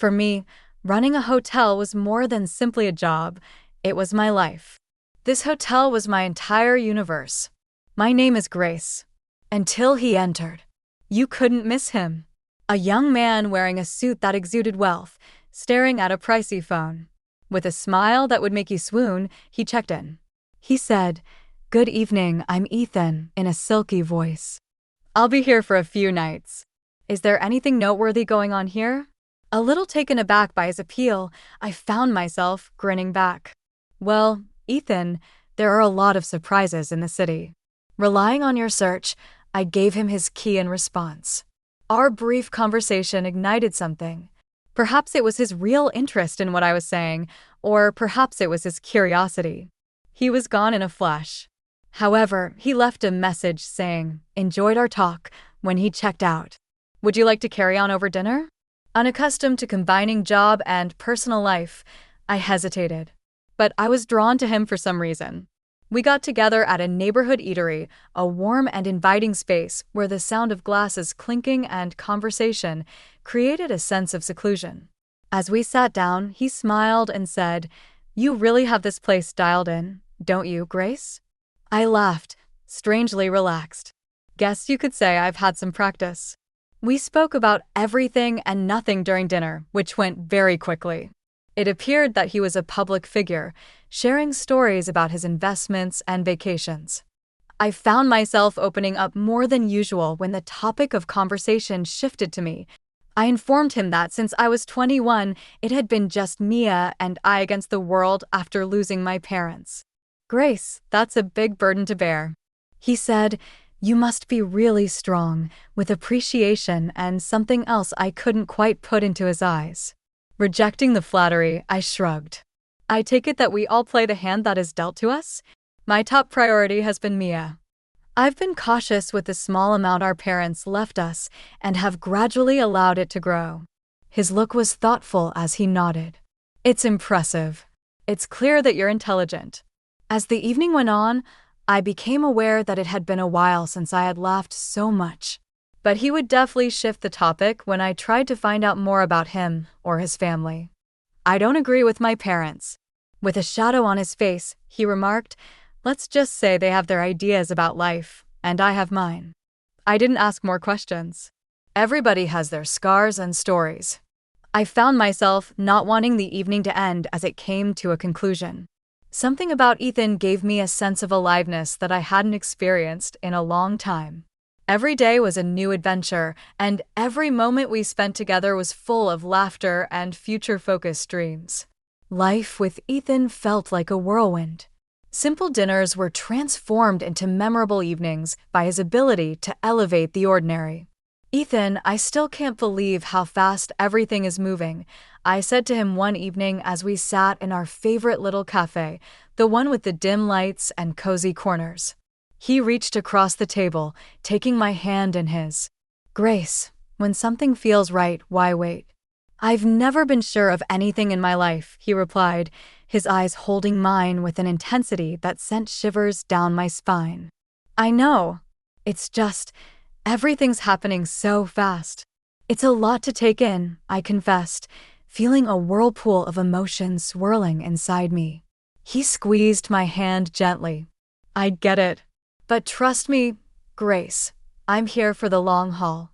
For me, running a hotel was more than simply a job. It was my life. This hotel was my entire universe. My name is Grace. Until he entered. You couldn't miss him. A young man wearing a suit that exuded wealth, staring at a pricey phone. With a smile that would make you swoon, he checked in. He said, "Good evening, I'm Ethan," in a silky voice. "I'll be here for a few nights. Is there anything noteworthy going on here?" A little taken aback by his appeal, I found myself grinning back. "Well, Ethan, there are a lot of surprises in the city." Relying on your search, I gave him his key in response. Our brief conversation ignited something. Perhaps it was his real interest in what I was saying, or perhaps it was his curiosity. He was gone in a flash. However, he left a message saying, "Enjoyed our talk," when he checked out. "Would you like to carry on over dinner?" Unaccustomed to combining job and personal life, I hesitated. But I was drawn to him for some reason. We got together at a neighborhood eatery, a warm and inviting space where the sound of glasses clinking and conversation created a sense of seclusion. As we sat down, he smiled and said, "You really have this place dialed in, don't you, Grace?" I laughed, strangely relaxed. Guess you could say I've had some practice. We spoke about everything and nothing during dinner, which went very quickly. It appeared that he was a public figure, sharing stories about his investments and vacations. I found myself opening up more than usual when the topic of conversation shifted to me. I informed him that since I was 21, it had been just Mia and I against the world after losing my parents. "Grace, that's a big burden to bear." He said, "You must be really strong," with appreciation and something else I couldn't quite put into his eyes. Rejecting the flattery, I shrugged. "I take it that we all play the hand that is dealt to us? My top priority has been Mia. I've been cautious with the small amount our parents left us and have gradually allowed it to grow." His look was thoughtful as he nodded. "It's impressive. It's clear that you're intelligent." As the evening went on, I became aware that it had been a while since I had laughed so much. But he would definitely shift the topic when I tried to find out more about him or his family. "I don't agree with my parents." With a shadow on his face, he remarked, "Let's just say they have their ideas about life, and I have mine." I didn't ask more questions. Everybody has their scars and stories. I found myself not wanting the evening to end as it came to a conclusion. Something about Ethan gave me a sense of aliveness that I hadn't experienced in a long time. Every day was a new adventure, and every moment we spent together was full of laughter and future-focused dreams. Life with Ethan felt like a whirlwind. Simple dinners were transformed into memorable evenings by his ability to elevate the ordinary. "Ethan, I still can't believe how fast everything is moving," I said to him one evening as we sat in our favorite little cafe, the one with the dim lights and cozy corners. He reached across the table, taking my hand in his. "Grace, when something feels right, why wait?" "I've never been sure of anything in my life," he replied, his eyes holding mine with an intensity that sent shivers down my spine. "I know. It's just, everything's happening so fast." "It's a lot to take in," I confessed, feeling a whirlpool of emotion swirling inside me. He squeezed my hand gently. "I get it. But trust me, Grace, I'm here for the long haul.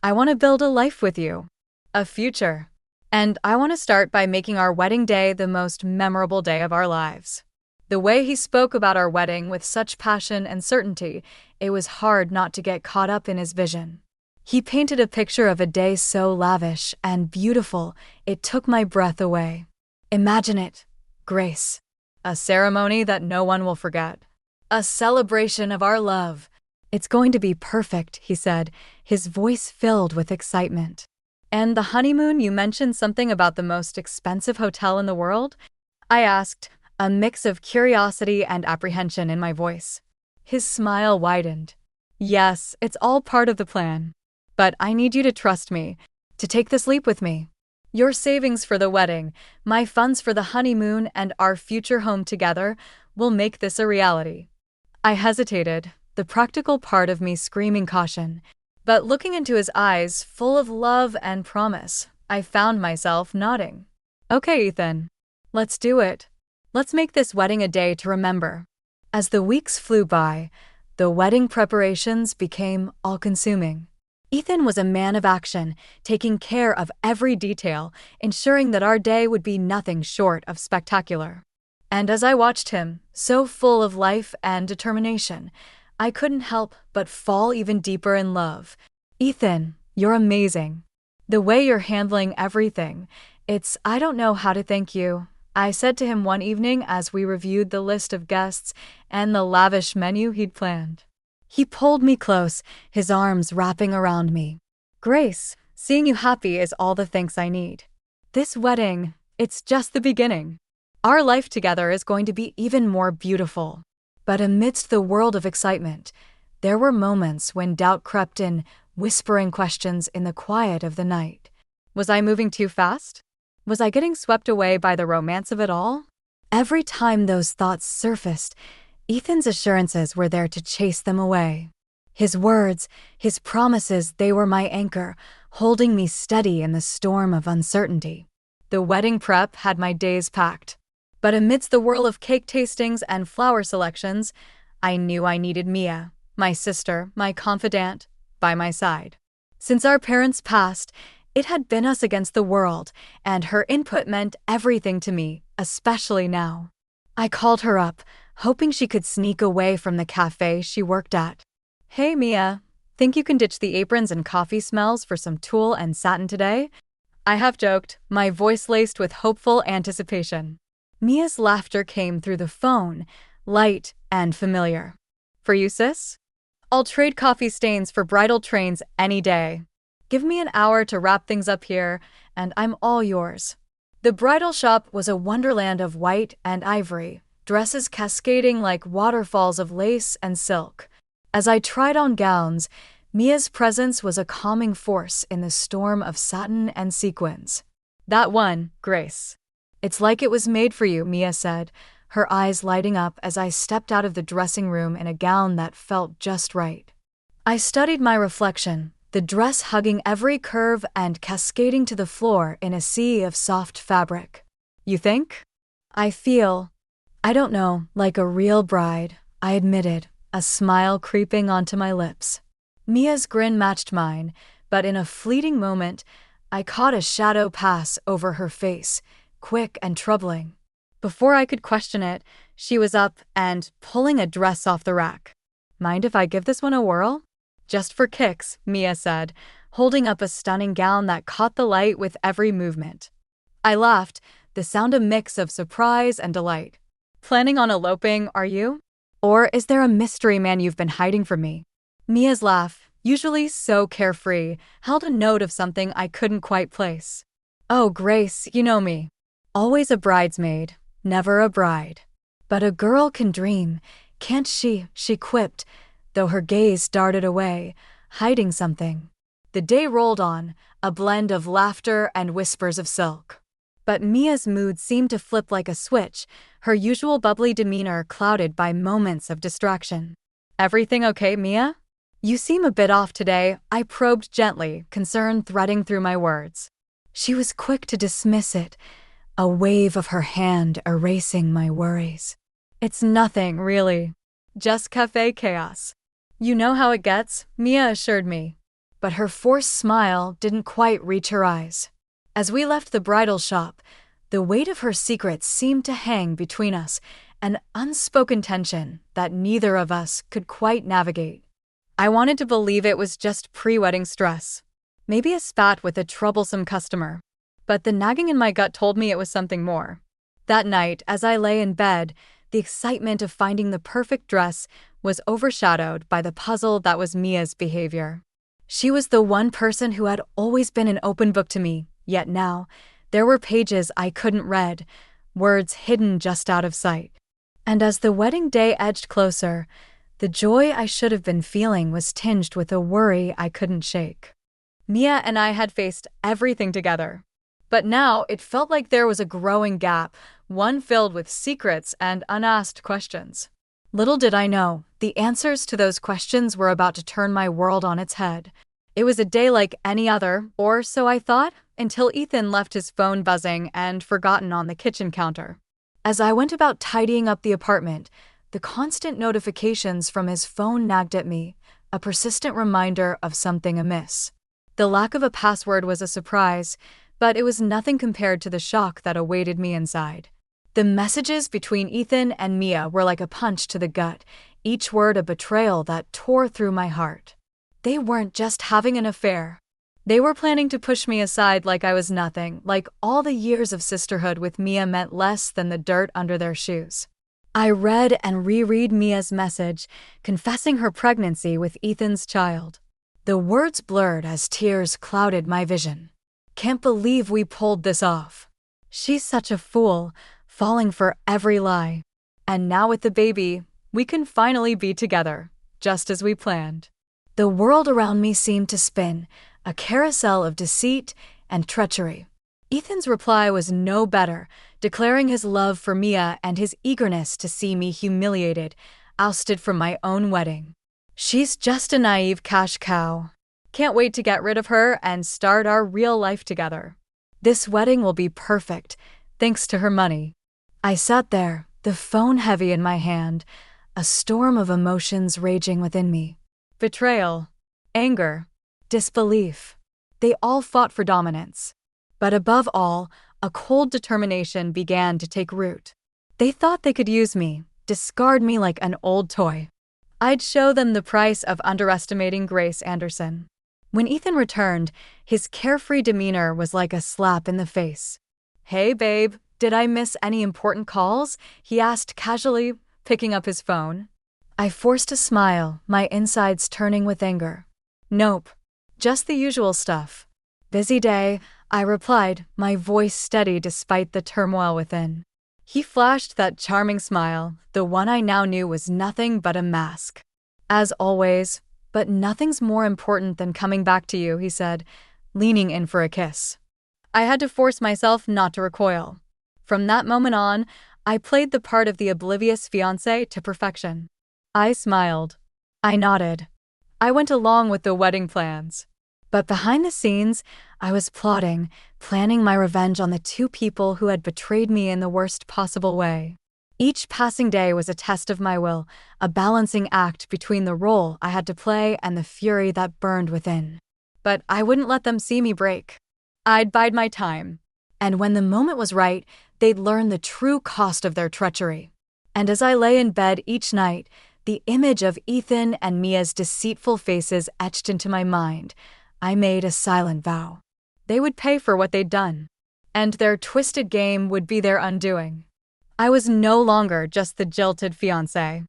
I want to build a life with you. A future. And I want to start by making our wedding day the most memorable day of our lives." The way he spoke about our wedding with such passion and certainty, it was hard not to get caught up in his vision. He painted a picture of a day so lavish and beautiful, it took my breath away. "Imagine it, Grace. A ceremony that no one will forget. A celebration of our love. It's going to be perfect," he said, his voice filled with excitement. "And the honeymoon, you mentioned something about the most expensive hotel in the world?" I asked, a mix of curiosity and apprehension in my voice. His smile widened. "Yes, it's all part of the plan. But I need you to trust me, to take this leap with me. Your savings for the wedding, my funds for the honeymoon, and our future home together will make this a reality." I hesitated, the practical part of me screaming caution. But looking into his eyes, full of love and promise, I found myself nodding. Okay, Ethan. Let's do it. Let's make this wedding a day to remember. As the weeks flew by, the wedding preparations became all-consuming. Ethan was a man of action, taking care of every detail, ensuring that our day would be nothing short of spectacular. And as I watched him, so full of life and determination, I couldn't help but fall even deeper in love. Ethan, you're amazing. The way you're handling everything, I don't know how to thank you, I said to him one evening as we reviewed the list of guests and the lavish menu he'd planned. He pulled me close, his arms wrapping around me. Grace, seeing you happy is all the thanks I need. This wedding, it's just the beginning. Our life together is going to be even more beautiful. But amidst the world of excitement, there were moments when doubt crept in, whispering questions in the quiet of the night. Was I moving too fast? Was I getting swept away by the romance of it all? Every time those thoughts surfaced, Ethan's assurances were there to chase them away. His words, his promises, they were my anchor, holding me steady in the storm of uncertainty. The wedding prep had my days packed. But amidst the whirl of cake tastings and flower selections, I knew I needed Mia, my sister, my confidant, by my side. Since our parents passed, it had been us against the world, and her input meant everything to me, especially now. I called her up, hoping she could sneak away from the cafe she worked at. Hey Mia, think you can ditch the aprons and coffee smells for some tulle and satin today? I half joked, my voice laced with hopeful anticipation. Mia's laughter came through the phone, light and familiar. For you, sis? I'll trade coffee stains for bridal trains any day. Give me an hour to wrap things up here, and I'm all yours. The bridal shop was a wonderland of white and ivory, dresses cascading like waterfalls of lace and silk. As I tried on gowns, Mia's presence was a calming force in the storm of satin and sequins. That one, Grace. It's like it was made for you, Mia said, her eyes lighting up as I stepped out of the dressing room in a gown that felt just right. I studied my reflection, the dress hugging every curve and cascading to the floor in a sea of soft fabric. You think? I feel, I don't know, like a real bride, I admitted, a smile creeping onto my lips. Mia's grin matched mine, but in a fleeting moment, I caught a shadow pass over her face, quick and troubling. Before I could question it, she was up and pulling a dress off the rack. Mind if I give this one a whirl? Just for kicks, Mia said, holding up a stunning gown that caught the light with every movement. I laughed, the sound a mix of surprise and delight. Planning on eloping, are you? Or is there a mystery man you've been hiding from me? Mia's laugh, usually so carefree, held a note of something I couldn't quite place. Oh, Grace, you know me. Always a bridesmaid, never a bride. But a girl can dream, can't she quipped, though her gaze darted away, hiding something. The day rolled on, a blend of laughter and whispers of silk. But Mia's mood seemed to flip like a switch, her usual bubbly demeanor clouded by moments of distraction. Everything okay, Mia? You seem a bit off today, I probed gently, concern threading through my words. She was quick to dismiss it, a wave of her hand erasing my worries. It's nothing, really. Just cafe chaos. You know how it gets, Mia assured me. But her forced smile didn't quite reach her eyes. As we left the bridal shop, the weight of her secrets seemed to hang between us, an unspoken tension that neither of us could quite navigate. I wanted to believe it was just pre-wedding stress. Maybe a spat with a troublesome customer. But the nagging in my gut told me it was something more. That night, as I lay in bed, the excitement of finding the perfect dress was overshadowed by the puzzle that was Mia's behavior. She was the one person who had always been an open book to me, yet now, there were pages I couldn't read, words hidden just out of sight. And as the wedding day edged closer, the joy I should have been feeling was tinged with a worry I couldn't shake. Mia and I had faced everything together. But now it felt like there was a growing gap, one filled with secrets and unasked questions. Little did I know, the answers to those questions were about to turn my world on its head. It was a day like any other, or so I thought, until Ethan left his phone buzzing and forgotten on the kitchen counter. As I went about tidying up the apartment, the constant notifications from his phone nagged at me, a persistent reminder of something amiss. The lack of a password was a surprise, but it was nothing compared to the shock that awaited me inside. The messages between Ethan and Mia were like a punch to the gut, each word a betrayal that tore through my heart. They weren't just having an affair. They were planning to push me aside like I was nothing, like all the years of sisterhood with Mia meant less than the dirt under their shoes. I read and reread Mia's message, confessing her pregnancy with Ethan's child. The words blurred as tears clouded my vision. Can't believe we pulled this off. She's such a fool, falling for every lie. And now with the baby, we can finally be together, just as we planned. The world around me seemed to spin, a carousel of deceit and treachery. Ethan's reply was no better, declaring his love for Mia and his eagerness to see me humiliated, ousted from my own wedding. She's just a naive cash cow. Can't wait to get rid of her and start our real life together. This wedding will be perfect, thanks to her money. I sat there, the phone heavy in my hand, a storm of emotions raging within me. Betrayal, anger, disbelief. They all fought for dominance. But above all, a cold determination began to take root. They thought they could use me, discard me like an old toy. I'd show them the price of underestimating Grace Anderson. When Ethan returned, his carefree demeanor was like a slap in the face. "Hey, babe, did I miss any important calls?" he asked casually, picking up his phone. I forced a smile, my insides turning with anger. "Nope, just the usual stuff." "Busy day," I replied, my voice steady despite the turmoil within. He flashed that charming smile, the one I now knew was nothing but a mask. "As always, but nothing's more important than coming back to you," he said, leaning in for a kiss. I had to force myself not to recoil. From that moment on, I played the part of the oblivious fiancé to perfection. I smiled. I nodded. I went along with the wedding plans. But behind the scenes, I was plotting, planning my revenge on the two people who had betrayed me in the worst possible way. Each passing day was a test of my will, a balancing act between the role I had to play and the fury that burned within. But I wouldn't let them see me break. I'd bide my time. And when the moment was right, they'd learn the true cost of their treachery. And as I lay in bed each night, the image of Ethan and Mia's deceitful faces etched into my mind, I made a silent vow. They would pay for what they'd done, and their twisted game would be their undoing. I was no longer just the jilted fiancé.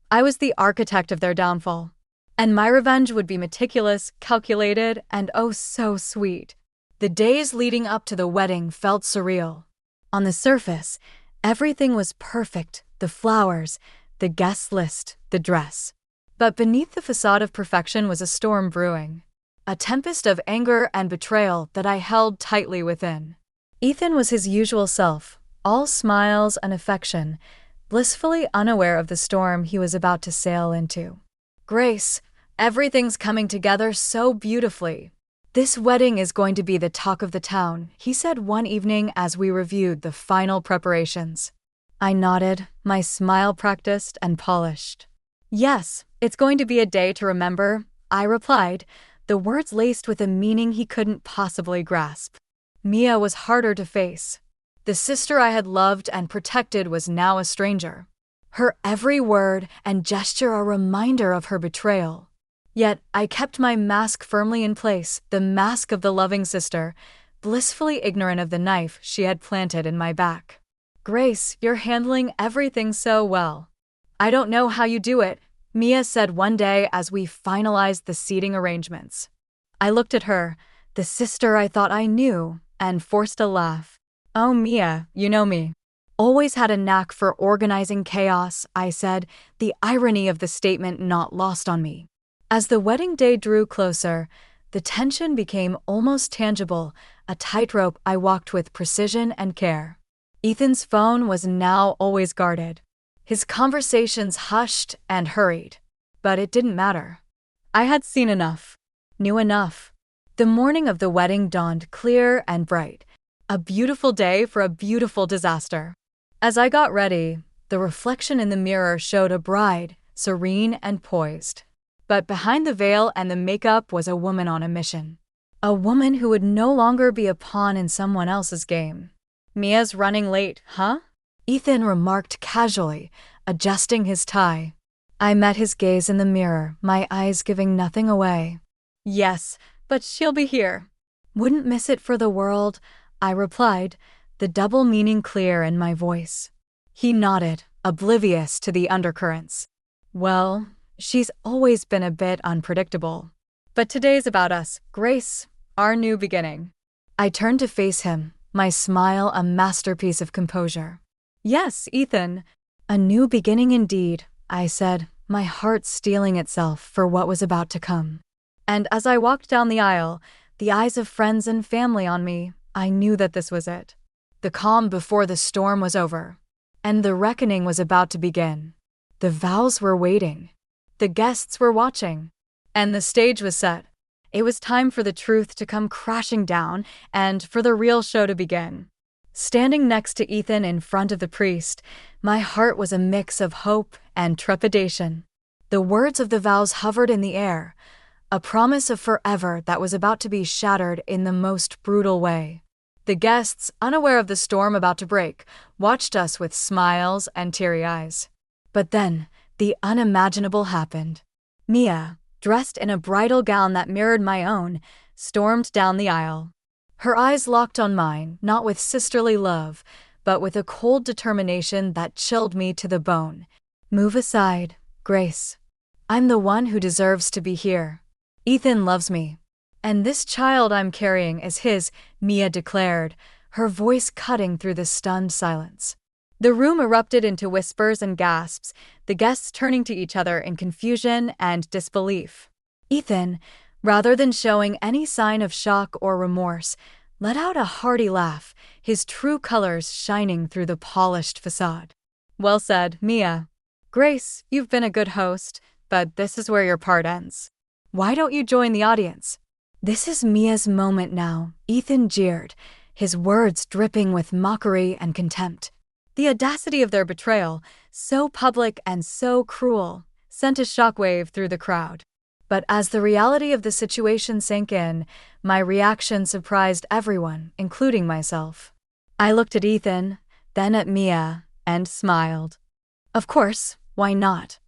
I was the architect of their downfall, and my revenge would be meticulous, calculated, and oh so sweet. The days leading up to the wedding felt surreal. On the surface, everything was perfect, the flowers, the guest list, the dress. But beneath the facade of perfection was a storm brewing. A tempest of anger and betrayal that I held tightly within. Ethan was his usual self, all smiles and affection, blissfully unaware of the storm he was about to sail into. "Grace, everything's coming together so beautifully. This wedding is going to be the talk of the town," he said one evening as we reviewed the final preparations. I nodded, my smile practiced and polished. "Yes, it's going to be a day to remember," I replied, the words laced with a meaning he couldn't possibly grasp. Mia was harder to face. The sister I had loved and protected was now a stranger. Her every word and gesture a reminder of her betrayal. Yet I kept my mask firmly in place, the mask of the loving sister, blissfully ignorant of the knife she had planted in my back. "Grace, you're handling everything so well." "I don't know how you do it," Mia said one day as we finalized the seating arrangements. I looked at her, the sister I thought I knew, and forced a laugh. "Oh, Mia, you know me. Always had a knack for organizing chaos," I said, the irony of the statement not lost on me. As the wedding day drew closer, the tension became almost tangible, a tightrope I walked with precision and care. Ethan's phone was now always guarded. His conversations hushed and hurried. But it didn't matter. I had seen enough, knew enough. The morning of the wedding dawned clear and bright, a beautiful day for a beautiful disaster. As I got ready, the reflection in the mirror showed a bride, serene and poised. But behind the veil and the makeup was a woman on a mission. A woman who would no longer be a pawn in someone else's game. "Mia's running late, huh?" Ethan remarked casually, adjusting his tie. I met his gaze in the mirror, my eyes giving nothing away. "Yes, but she'll be here." "Wouldn't miss it for the world," I replied, the double meaning clear in my voice. He nodded, oblivious to the undercurrents. "Well, she's always been a bit unpredictable. But today's about us, Grace, our new beginning." I turned to face him, my smile a masterpiece of composure. "Yes, Ethan, a new beginning indeed," I said, my heart steeling itself for what was about to come. And as I walked down the aisle, the eyes of friends and family on me, I knew that this was it. The calm before the storm was over, and the reckoning was about to begin. The vows were waiting. The guests were watching. And the stage was set. It was time for the truth to come crashing down and for the real show to begin. Standing next to Ethan in front of the priest, my heart was a mix of hope and trepidation. The words of the vows hovered in the air, a promise of forever that was about to be shattered in the most brutal way. The guests, unaware of the storm about to break, watched us with smiles and teary eyes. But then, the unimaginable happened. Mia, dressed in a bridal gown that mirrored my own, stormed down the aisle. Her eyes locked on mine, not with sisterly love, but with a cold determination that chilled me to the bone. "Move aside, Grace. I'm the one who deserves to be here. Ethan loves me. And this child I'm carrying is his," Mia declared, her voice cutting through the stunned silence. The room erupted into whispers and gasps, the guests turning to each other in confusion and disbelief. Ethan, rather than showing any sign of shock or remorse, let out a hearty laugh, his true colors shining through the polished facade. "Well said, Mia. Grace, you've been a good host, but this is where your part ends. Why don't you join the audience?" "This is Mia's moment now," Ethan jeered, his words dripping with mockery and contempt. The audacity of their betrayal, so public and so cruel, sent a shockwave through the crowd. But as the reality of the situation sank in, my reaction surprised everyone, including myself. I looked at Ethan, then at Mia, and smiled. Of course, why not?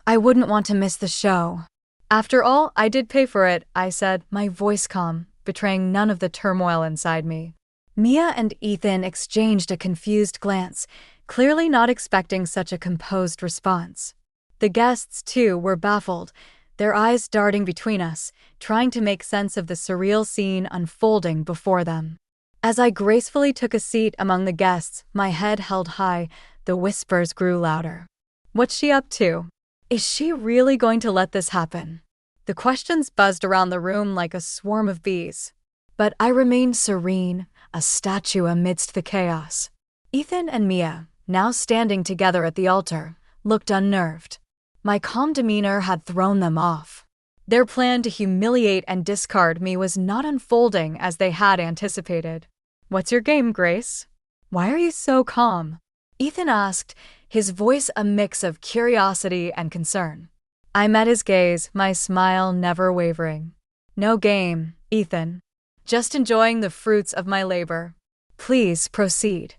I wouldn't want to miss the show. "After all, I did pay for it," I said, my voice calm, betraying none of the turmoil inside me. Mia and Ethan exchanged a confused glance, clearly not expecting such a composed response. The guests, too, were baffled, their eyes darting between us, trying to make sense of the surreal scene unfolding before them. As I gracefully took a seat among the guests, my head held high, the whispers grew louder. "What's she up to? Is she really going to let this happen?" The questions buzzed around the room like a swarm of bees. But I remained serene, a statue amidst the chaos. Ethan and Mia, now standing together at the altar, looked unnerved. My calm demeanor had thrown them off. Their plan to humiliate and discard me was not unfolding as they had anticipated. "What's your game, Grace? Why are you so calm?" Ethan asked, his voice a mix of curiosity and concern. I met his gaze, my smile never wavering. "No game, Ethan. Just enjoying the fruits of my labor. Please proceed."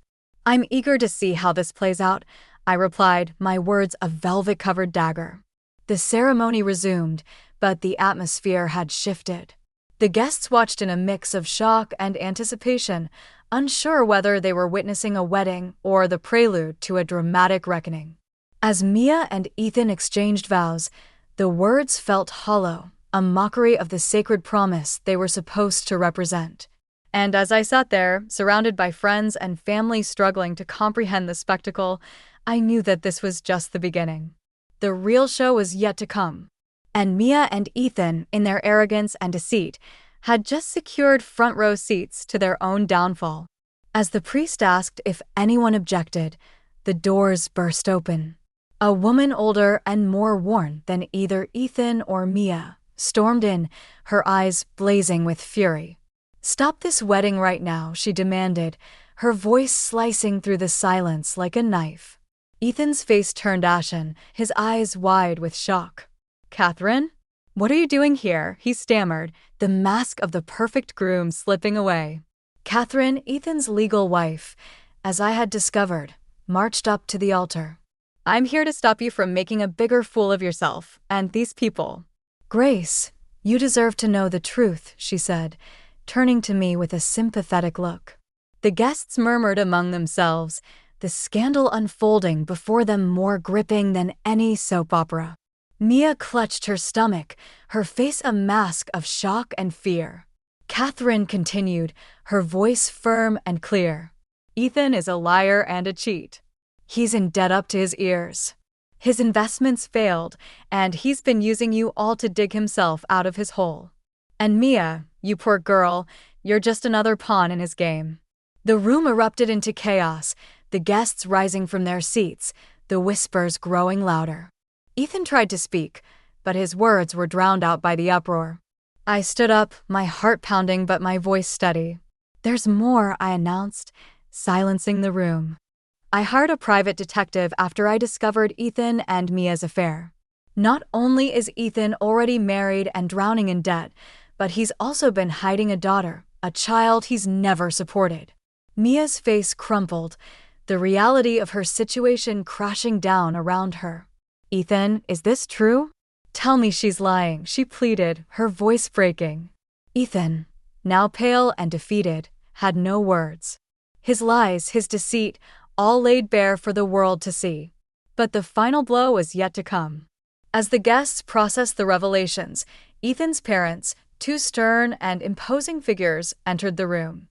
"I'm eager to see how this plays out," I replied, my words a velvet-covered dagger. The ceremony resumed, but the atmosphere had shifted. The guests watched in a mix of shock and anticipation, unsure whether they were witnessing a wedding or the prelude to a dramatic reckoning. As Mia and Ethan exchanged vows, the words felt hollow, a mockery of the sacred promise they were supposed to represent. And as I sat there, surrounded by friends and family struggling to comprehend the spectacle, I knew that this was just the beginning. The real show was yet to come. And Mia and Ethan, in their arrogance and deceit, had just secured front-row seats to their own downfall. As the priest asked if anyone objected, the doors burst open. A woman older and more worn than either Ethan or Mia, stormed in, her eyes blazing with fury. "Stop this wedding right now," she demanded, her voice slicing through the silence like a knife. Ethan's face turned ashen, his eyes wide with shock. "Catherine? What are you doing here?" he stammered, the mask of the perfect groom slipping away. Catherine, Ethan's legal wife, as I had discovered, marched up to the altar. "I'm here to stop you from making a bigger fool of yourself and these people." "Grace, you deserve to know the truth," she said, turning to me with a sympathetic look. The guests murmured among themselves, the scandal unfolding before them more gripping than any soap opera. Mia clutched her stomach, her face a mask of shock and fear. Catherine continued, her voice firm and clear. "Ethan is a liar and a cheat. He's in debt up to his ears. His investments failed, and he's been using you all to dig himself out of his hole. And Mia, you poor girl, you're just another pawn in his game." The room erupted into chaos, the guests rising from their seats, the whispers growing louder. Ethan tried to speak, but his words were drowned out by the uproar. I stood up, my heart pounding but my voice steady. "There's more," I announced, silencing the room. I hired a private detective after I discovered Ethan and Mia's affair. Not only is Ethan already married and drowning in debt, but he's also been hiding a daughter, a child he's never supported. Mia's face crumpled, the reality of her situation crashing down around her. "Ethan, is this true? Tell me she's lying," she pleaded, her voice breaking. Ethan, now pale and defeated, had no words. His lies, his deceit, all laid bare for the world to see. But the final blow was yet to come. As the guests processed the revelations, Ethan's parents, two stern and imposing figures, entered the room.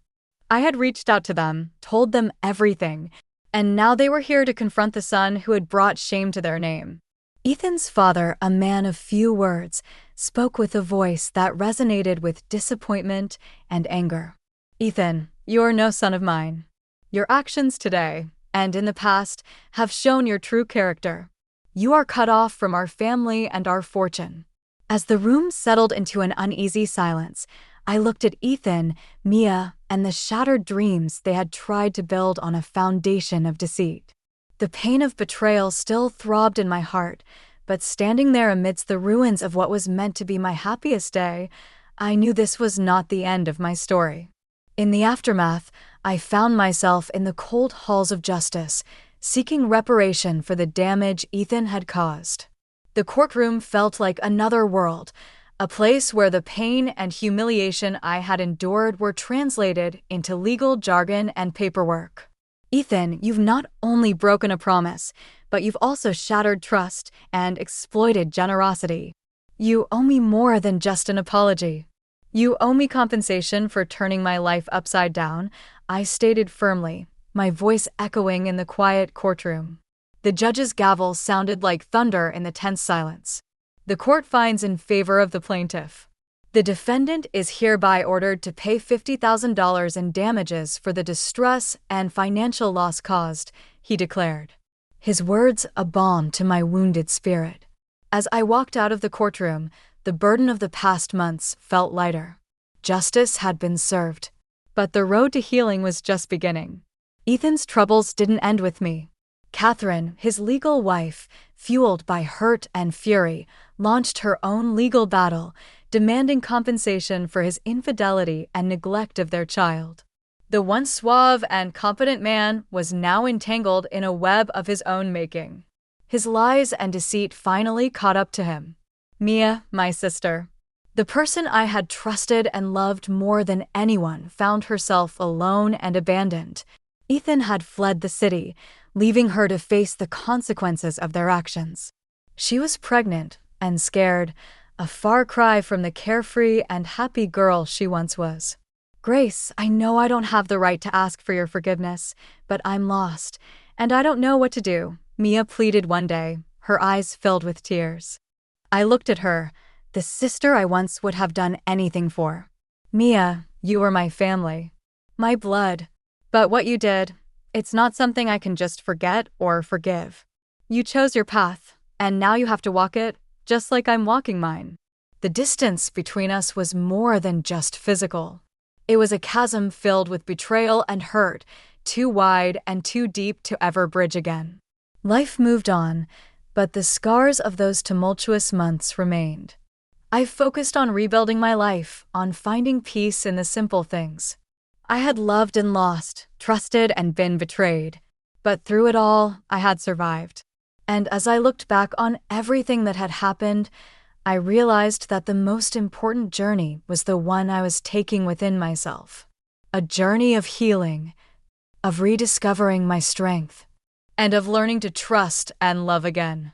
I had reached out to them, told them everything, and now they were here to confront the son who had brought shame to their name. Ethan's father, a man of few words, spoke with a voice that resonated with disappointment and anger. "Ethan, you're no son of mine. Your actions today, and in the past, have shown your true character. You are cut off from our family and our fortune." As the room settled into an uneasy silence, I looked at Ethan, Mia, and the shattered dreams they had tried to build on a foundation of deceit. The pain of betrayal still throbbed in my heart, but standing there amidst the ruins of what was meant to be my happiest day, I knew this was not the end of my story. In the aftermath, I found myself in the cold halls of justice, seeking reparation for the damage Ethan had caused. The courtroom felt like another world, a place where the pain and humiliation I had endured were translated into legal jargon and paperwork. "Ethan, you've not only broken a promise, but you've also shattered trust and exploited generosity. You owe me more than just an apology. You owe me compensation for turning my life upside down," I stated firmly, my voice echoing in the quiet courtroom. The judge's gavel sounded like thunder in the tense silence. "The court finds in favor of the plaintiff. The defendant is hereby ordered to pay $50,000 in damages for the distress and financial loss caused," he declared. His words a balm to my wounded spirit. As I walked out of the courtroom, the burden of the past months felt lighter. Justice had been served. But the road to healing was just beginning. Ethan's troubles didn't end with me. Catherine, his legal wife, fueled by hurt and fury, launched her own legal battle, demanding compensation for his infidelity and neglect of their child. The once suave and competent man was now entangled in a web of his own making. His lies and deceit finally caught up to him. Mia, my sister, the person I had trusted and loved more than anyone, found herself alone and abandoned. Ethan had fled the city, leaving her to face the consequences of their actions. She was pregnant and scared, a far cry from the carefree and happy girl she once was. "Grace, I know I don't have the right to ask for your forgiveness, but I'm lost, and I don't know what to do," Mia pleaded one day, her eyes filled with tears. I looked at her, the sister I once would have done anything for. "Mia, you were my family, my blood. But what you did, it's not something I can just forget or forgive. You chose your path, and now you have to walk it, just like I'm walking mine." The distance between us was more than just physical. It was a chasm filled with betrayal and hurt, too wide and too deep to ever bridge again. Life moved on, but the scars of those tumultuous months remained. I focused on rebuilding my life, on finding peace in the simple things. I had loved and lost, trusted and been betrayed. But through it all, I had survived. And as I looked back on everything that had happened, I realized that the most important journey was the one I was taking within myself. A journey of healing, of rediscovering my strength, and of learning to trust and love again.